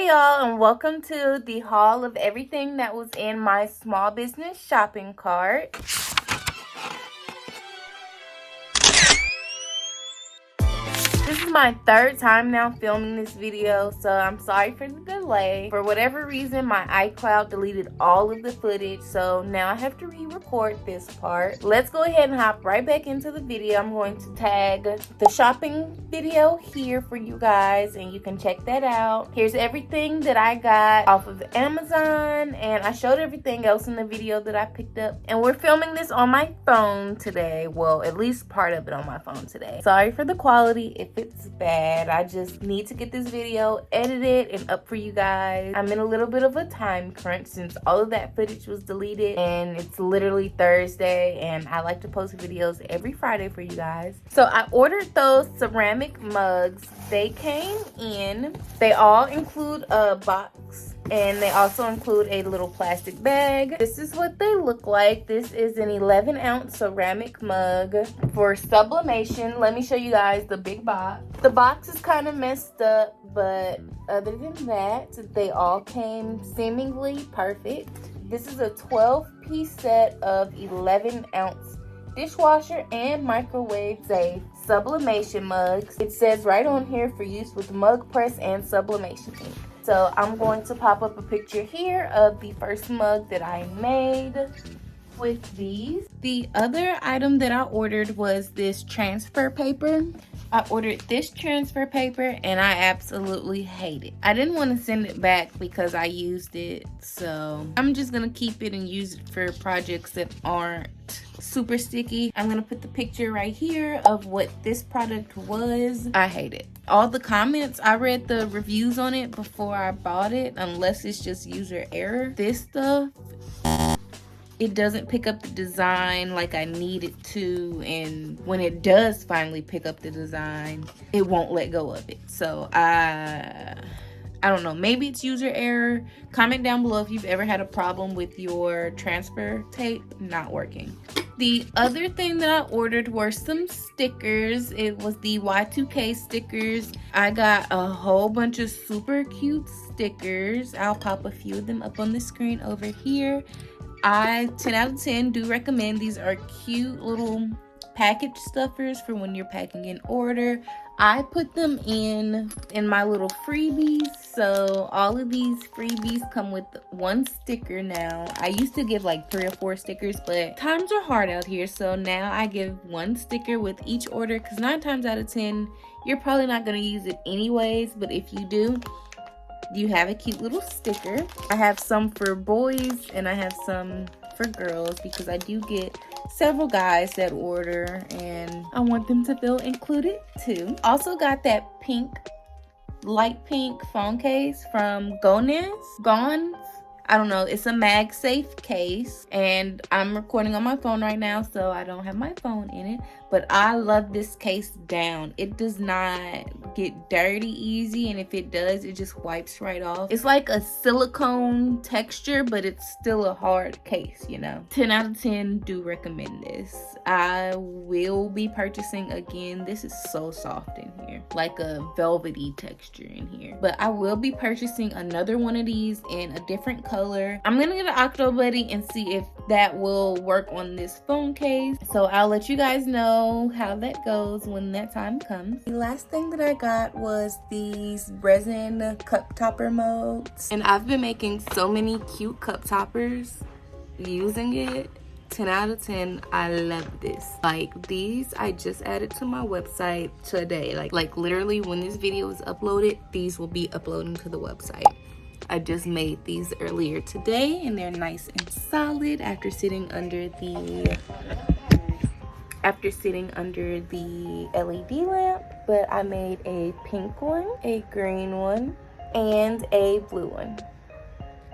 y'all, and welcome to the haul of everything that was in my small business shopping cart. This is my third time now filming this video, so I'm sorry for the delay. For whatever reason, my iCloud deleted all of the footage, so now I have to re-record this part. Let's go ahead and hop right back into the video. I'm going to tag the shopping video here for you guys, and you can check that out. Here's everything that I got off of Amazon, and I showed everything else in the video that I picked up. And we're filming this on my phone today. Well, at least part of it on my phone today. Sorry for the quality if it's bad. I just need to get this video edited and up for you guys. I'm in a little bit of a time crunch since all of that footage was deleted, and it's literally Thursday, and I like to post videos every Friday for you guys. So I ordered those ceramic mugs. They came in. They all include a box, and they also include a little plastic bag. This is what they look like. This is an 11-ounce ceramic mug for sublimation. Let me show you guys the big box. The box is kind of messed up, but other than that, they all came seemingly perfect. This is a 12-piece set of 11-ounce dishwasher and microwave safe sublimation mugs. It says right on here for use with mug press and sublimation ink. So I'm going to pop up a picture here of the first mug that I made with these. The other item that I ordered was this transfer paper. I ordered this transfer paper and I absolutely hate it. I didn't want to send it back because I used it, so I'm just gonna keep it and use it for projects that aren't super sticky. I'm gonna put the picture right here of what this product was. I hate it. All the comments, I read the reviews on it before I bought it, unless it's just user error. This stuff, it doesn't pick up the design like I need it to, and when it does finally pick up the design, it won't let go of it. So I don't know, maybe it's user error. Comment down below if you've ever had a problem with your transfer tape not working. The other thing that I ordered were some stickers. It was the Y2K stickers. I got a whole bunch of super cute stickers. I'll pop a few of them up on the screen over here. 10 out of 10 do recommend. These are cute little package stuffers for when you're packing an order. I put them in my little freebies, so all of these freebies come with one sticker now. I used to give like 3 or 4 stickers, but times are hard out here, so now I give one sticker with each order, because 9 times out of 10 you're probably not going to use it anyways, but if you do, you have a cute little sticker. I have some for boys and I have some for girls, because I do get several guys that order and I want them to feel included too. Also got that pink, light pink phone case from Gone. I don't know, it's a MagSafe case, and I'm recording on my phone right now, so I don't have my phone in it, but I love this case down. It does not get dirty easy, and if it does, it just wipes right off. It's like a silicone texture, but it's still a hard case, you know. 10 out of 10 do recommend this. I will be purchasing again. This is so soft in here, like a velvety texture in here, but I will be purchasing another one of these in a different color. I'm gonna get an Octo Buddy and see if that will work on this phone case, so I'll let you guys know how that goes when that time comes. The last thing that I got was these resin cup topper molds, and I've been making so many cute cup toppers using it. 10 out of 10. I love this. Like, these I just added to my website today. Like literally when this video is uploaded, these will be uploading to the website. I just made these earlier today, and they're nice and solid after sitting under the LED lamp. But I made a pink one, a green one, and a blue one.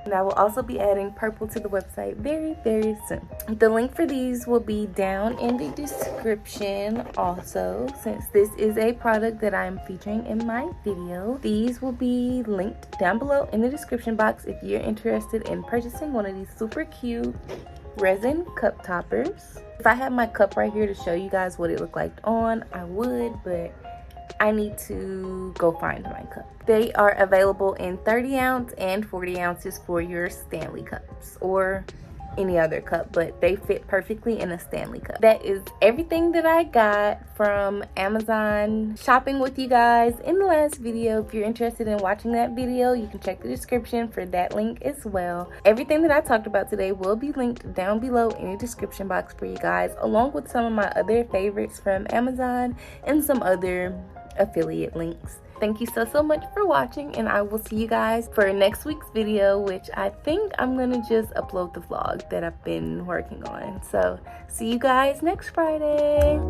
And I will also be adding purple to the website very, very soon. The link for these will be down in the description also, since this is a product that I'm featuring in my video. These will be linked down below in the description box if you're interested in purchasing one of these super cute resin cup toppers. If I had my cup right here to show you guys what it looked like on, I would, but I need to go find my cup. They are available in 30 ounce and 40 ounces for your Stanley cups or any other cup, but they fit perfectly in a Stanley cup. That is everything that I got from Amazon shopping with you guys in the last video. If you're interested in watching that video, you can check the description for that link as well. Everything that I talked about today will be linked down below in the description box for you guys, along with some of my other favorites from Amazon and some other affiliate links. Thank you so much for watching, and I will see you guys for next week's video, which I think I'm gonna just upload the vlog that I've been working on. So see you guys next Friday.